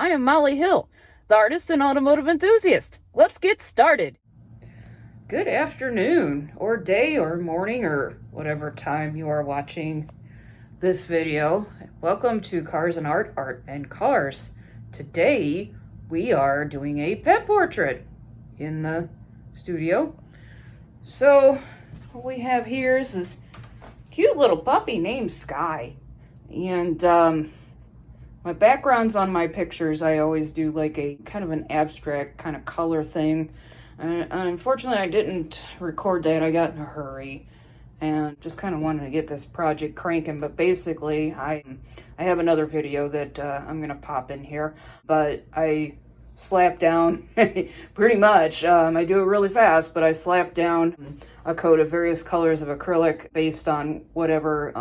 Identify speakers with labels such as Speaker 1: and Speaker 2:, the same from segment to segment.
Speaker 1: I am Molly Hill, the artist and automotive enthusiast. Let's get started. Good afternoon, or day, or morning, or whatever time you are watching this video. Welcome to Cars and Art, Art and Cars. Today, we are doing a pet portrait in the studio. So, what we have here is this cute little puppy named Sky. And my backgrounds on my pictures, I always do like a kind of an abstract kind of color thing. Unfortunately, I didn't record that. I got in a hurry and just kind of wanted to get this project cranking. But basically, I have another video that I'm going to pop in here. But I slapped down, pretty much, I do it really fast, but I slapped down a coat of various colors of acrylic based on whatever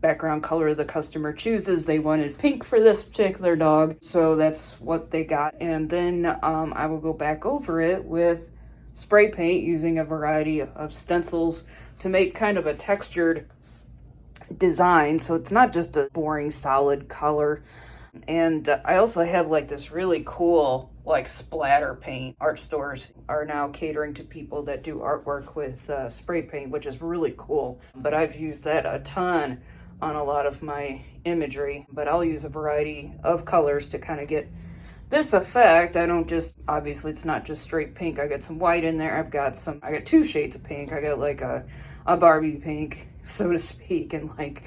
Speaker 1: background color the customer chooses. They wanted pink for this particular dog, so that's what they got. And then I will go back over it with spray paint using a variety of stencils to make kind of a textured design, so it's not just a boring solid color. And I also have like this really cool like splatter paint. Art stores are now catering to people that do artwork with spray paint, which is really cool. But I've used that a ton on a lot of my imagery, but I'll use a variety of colors to kind of get this effect. I don't just, obviously it's not just straight pink. I got some white in there. I got two shades of pink. I got like a Barbie pink, so to speak, and like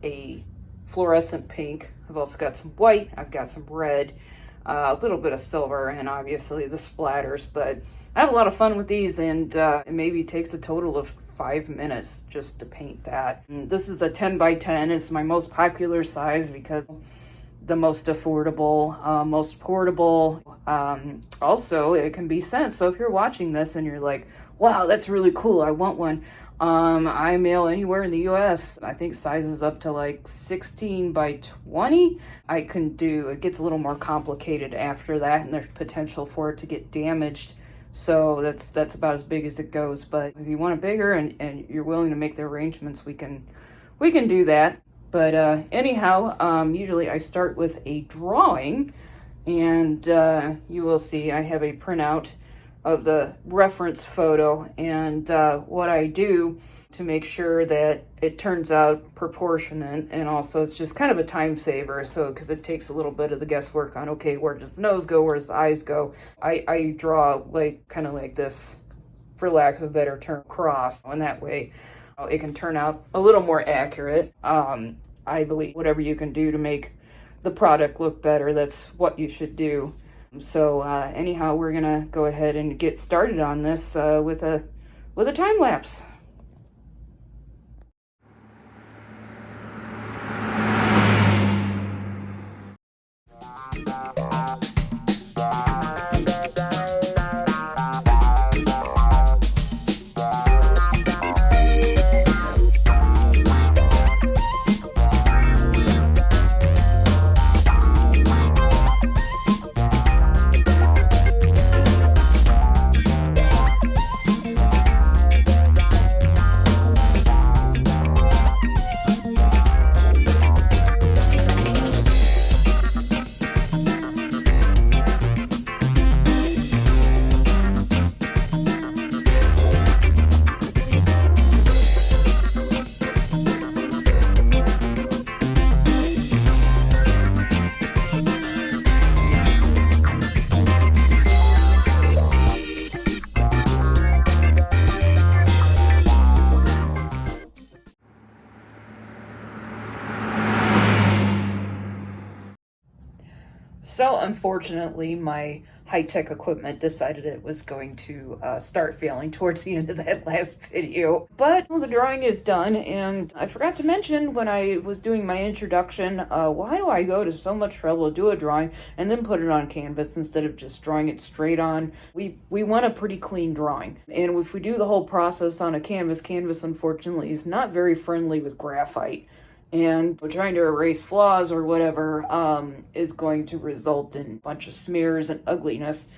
Speaker 1: a fluorescent pink. I've also got some white. I've got some red, a little bit of silver, and obviously the splatters. But I have a lot of fun with these, and it maybe takes a total of 5 minutes just to paint that. And this is a 10 by 10. It's my most popular size because the most affordable, most portable. Also, it can be sent. So if you're watching this and you're like, wow, that's really cool, I want one. I mail anywhere in the US. I think sizes up to like 16 by 20. I can do, it gets a little more complicated after that, and there's potential for it to get damaged. So that's about as big as it goes. But if you want it bigger and you're willing to make the arrangements, we can do that. But anyhow, usually I start with a drawing, and you will see I have a printout of the reference photo, and what I do to make sure that it turns out proportionate, and also it's just kind of a time saver, so because it takes a little bit of the guesswork on, okay, where does the nose go, where does the eyes go. I draw like kind of like this, for lack of a better term, cross, and that way it can turn out a little more accurate. I believe whatever you can do to make the product look better, that's what you should do. So anyhow, we're gonna go ahead and get started on this with a time lapse. So unfortunately, my high-tech equipment decided it was going to start failing towards the end of that last video. But well, the drawing is done, and I forgot to mention when I was doing my introduction, why do I go to so much trouble to do a drawing and then put it on canvas instead of just drawing it straight on? We want a pretty clean drawing. And if we do the whole process on a canvas unfortunately is not very friendly with graphite. And trying to erase flaws or whatever is going to result in a bunch of smears and ugliness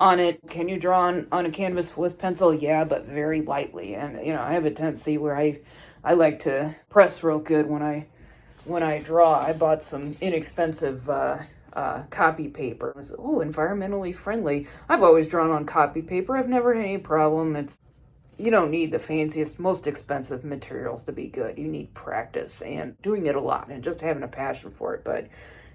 Speaker 1: on it. Can you draw on a canvas with pencil? Yeah, but very lightly. And, you know, I have a tendency where I like to press real good when I draw. I bought some inexpensive copy paper. Oh, environmentally friendly. I've always drawn on copy paper. I've never had any problem. You don't need the fanciest, most expensive materials to be good. You need practice and doing it a lot and just having a passion for it. But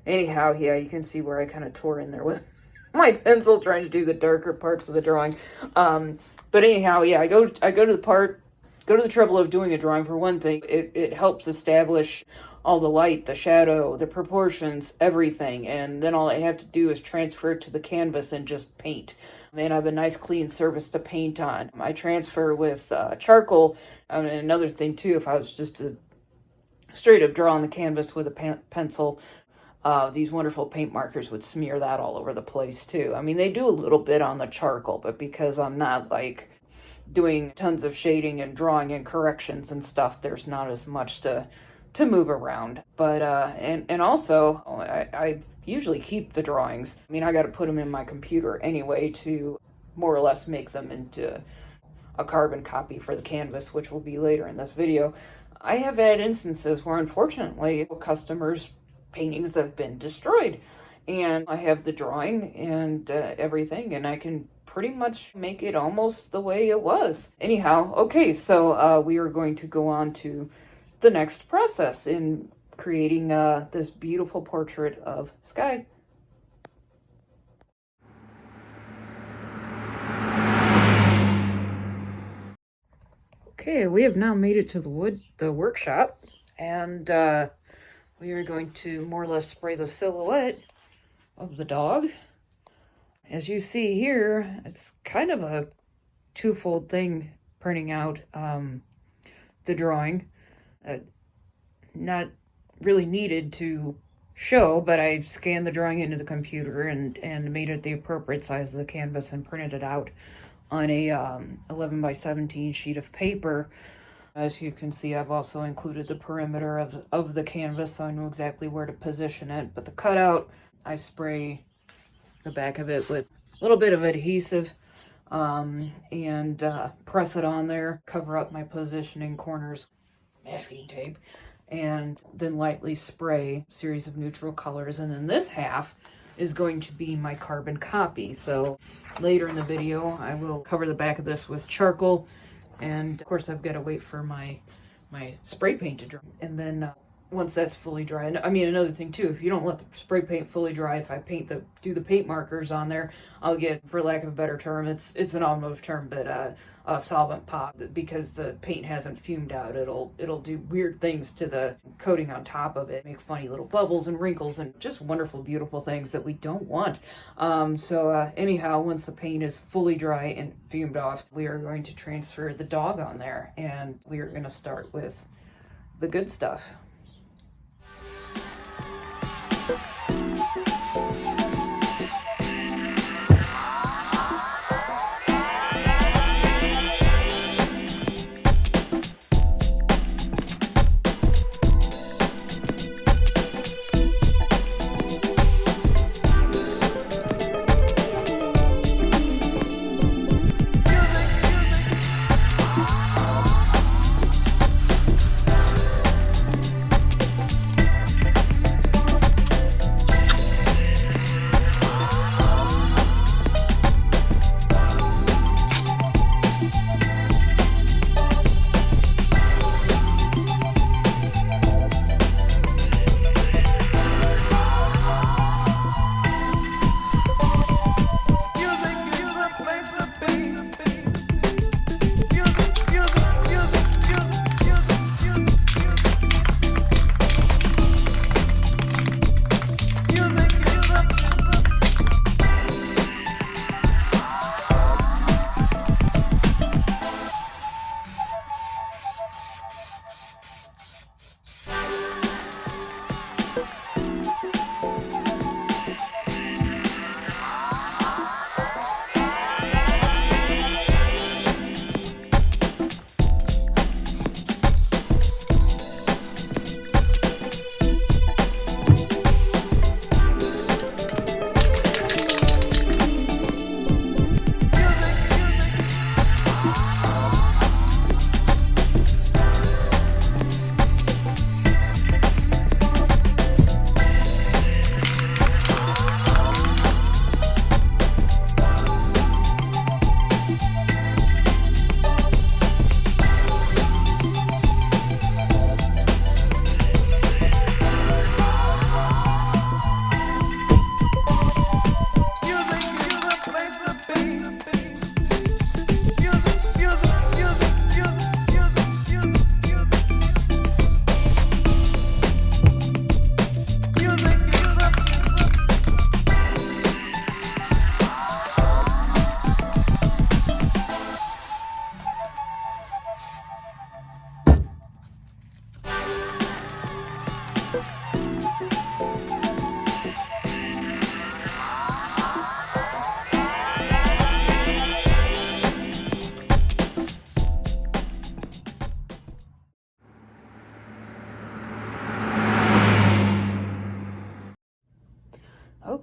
Speaker 1: anyhow, yeah, you can see where I kind of tore in there with my pencil trying to do the darker parts of the drawing. But anyhow, yeah, I go to the trouble of doing a drawing. For one thing, it helps establish all the light, the shadow, the proportions, everything. And then all I have to do is transfer it to the canvas and just paint. And I have a nice clean surface to paint on. I transfer with charcoal. And another thing too, if I was just to straight up draw on the canvas with a pencil, these wonderful paint markers would smear that all over the place too. I mean, they do a little bit on the charcoal, but because I'm not like doing tons of shading and drawing and corrections and stuff, there's not as much to move around. But and also I usually keep the drawings. I mean, I got to put them in my computer anyway to more or less make them into a carbon copy for the canvas, which will be later in this video. I have had instances where unfortunately customers' paintings have been destroyed, and I have the drawing and everything, and I can pretty much make it almost the way it was. Anyhow, okay, so we are going to go on to the next process in creating this beautiful portrait of Skye. Okay, we have now made it to the workshop, and we are going to more or less spray the silhouette of the dog. As you see here, it's kind of a twofold thing printing out the drawing. Not really needed to show, but I scanned the drawing into the computer and made it the appropriate size of the canvas and printed it out on a 11 by 17 sheet of paper. As you can see, I've also included the perimeter of the canvas, so I know exactly where to position it. But the cutout, I spray the back of it with a little bit of adhesive and press it on there, cover up my positioning corners, masking tape, and then lightly spray a series of neutral colors. And then this half is going to be my carbon copy. So later in the video, I will cover the back of this with charcoal. And of course, I've got to wait for my spray paint to dry. And then once that's fully dry, I mean, another thing too, if you don't let the spray paint fully dry, if I do the paint markers on there, I'll get, for lack of a better term, it's an automotive term, but a solvent pop, because the paint hasn't fumed out. It'll do weird things to the coating on top of it, make funny little bubbles and wrinkles and just wonderful, beautiful things that we don't want. So anyhow, once the paint is fully dry and fumed off, we are going to transfer the dog on there, and we are going to start with the good stuff.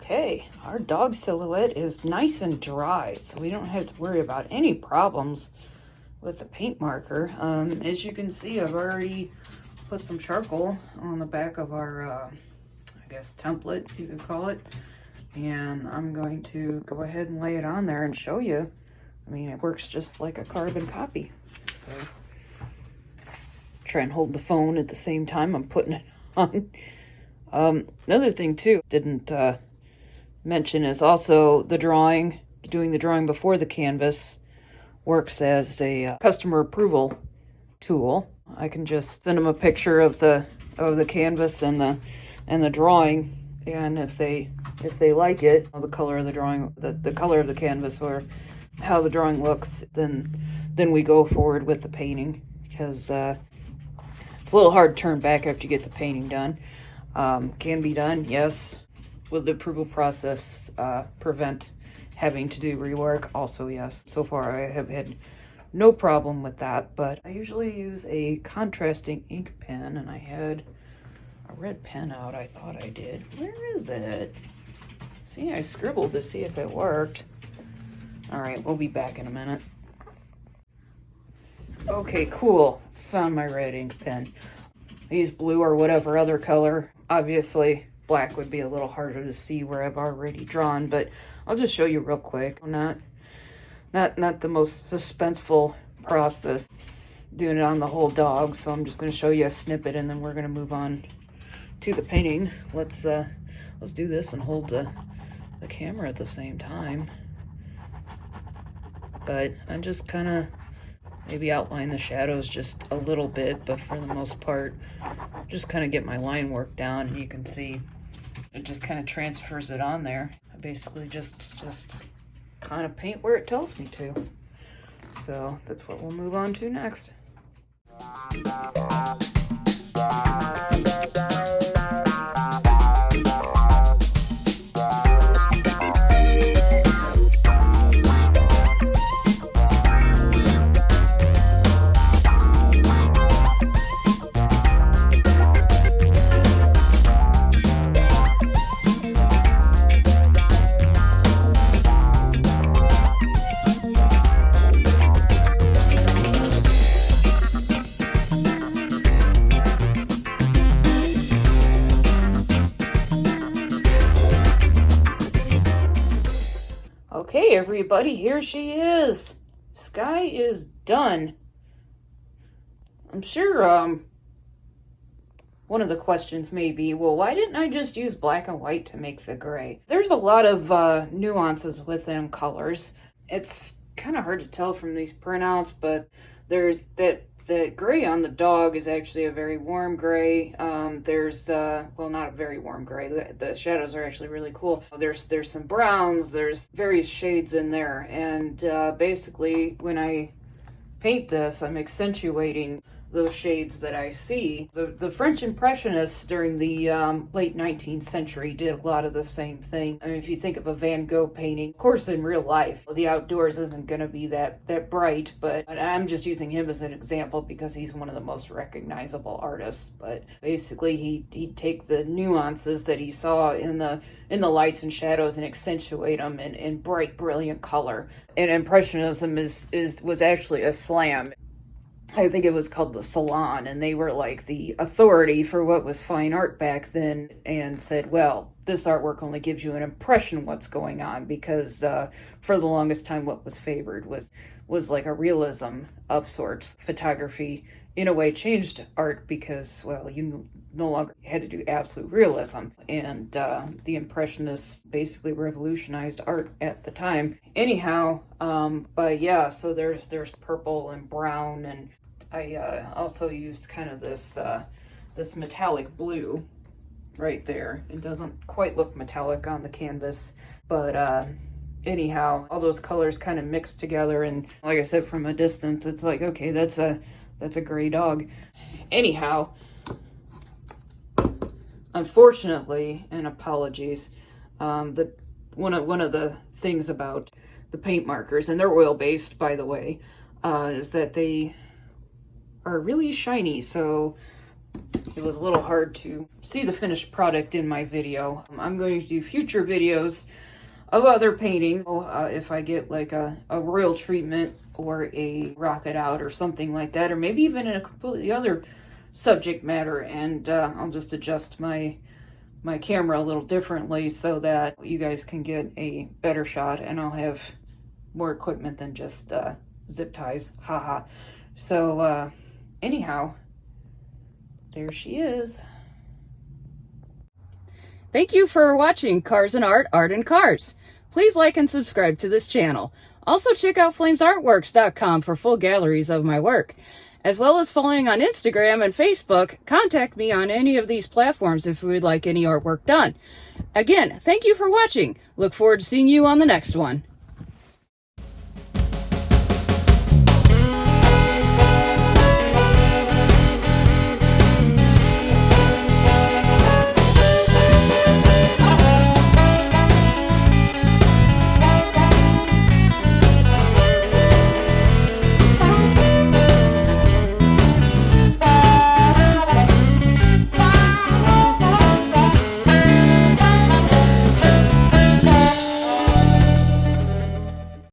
Speaker 1: Okay, our dog silhouette is nice and dry, so we don't have to worry about any problems with the paint marker. As you can see, I've already put some charcoal on the back of our, I guess, template, you could call it. And I'm going to go ahead and lay it on there and show you. I mean, it works just like a carbon copy. So, try and hold the phone at the same time I'm putting it on. Another thing too, didn't mention is also the drawing. Doing the drawing before the canvas works as a customer approval tool. I can just send them a picture of the canvas and the drawing, and if they like it, the color of the drawing, the color of the canvas, or how the drawing looks, then we go forward with the painting, because it's a little hard to turn back after you get the painting done. Can be done, yes. Will the approval process prevent having to do rework? Also, yes. So far, I have had no problem with that, but I usually use a contrasting ink pen, and I had a red pen out. I thought I did. Where is it? See, I scribbled to see if it worked. All right, we'll be back in a minute. Okay, cool. Found my red ink pen. I use blue or whatever other color. Obviously, black would be a little harder to see where I've already drawn, but I'll just show you real quick. Not the most suspenseful process doing it on the whole dog, so I'm just going to show you a snippet, and then we're going to move on to the painting. Let's do this and hold the camera at the same time. But I'm just kind of maybe outline the shadows just a little bit, but for the most part, just kind of get my line work down, and you can see it just kind of transfers it on there. I basically just kind of paint where it tells me to. So that's what we'll move on to next. Okay, everybody, here she is. Sky is done. I'm sure one of the questions may be, well, why didn't I just use black and white to make the gray? There's a lot of nuances within colors. It's kind of hard to tell from these printouts, but there's that gray on the dog is actually a very warm gray. There's well, not a very warm gray. The shadows are actually really cool. There's some browns. There's various shades in there, and basically when I paint this, I'm accentuating those shades that I see. The French Impressionists during the late 19th century did a lot of the same thing. I mean, if you think of a Van Gogh painting, of course in real life, the outdoors isn't going to be that bright, but I'm just using him as an example because he's one of the most recognizable artists. But basically he'd take the nuances that he saw in the lights and shadows and accentuate them in bright, brilliant color. And Impressionism was actually a slam. I think it was called the Salon, and they were like the authority for what was fine art back then, and said, well, this artwork only gives you an impression of what's going on, because for the longest time what was favored was like a realism of sorts. Photography in a way changed art because, well, you no longer had to do absolute realism, and the Impressionists basically revolutionized art at the time. Anyhow, but yeah, so there's purple and brown, and I also used kind of this metallic blue right there. It doesn't quite look metallic on the canvas, but anyhow, all those colors kind of mixed together, and like I said, from a distance, it's like, okay, that's a gray dog. Anyhow, unfortunately, and apologies, one of the things about the paint markers, and they're oil-based, by the way, is that they are really shiny. So it was a little hard to see the finished product in my video. I'm going to do future videos of other paintings. If I get like a royal treatment or a rocket out or something like that, or maybe even in a completely other subject matter, and I'll just adjust my camera a little differently so that you guys can get a better shot, and I'll have more equipment than just zip ties, haha. So anyhow, there she is. Thank you for watching Cars and Art, Art and Cars. Please like and subscribe to this channel. Also check out flamesartworks.com for full galleries of my work. As well as following on Instagram and Facebook, contact me on any of these platforms if you would like any artwork done. Again, thank you for watching. Look forward to seeing you on the next one.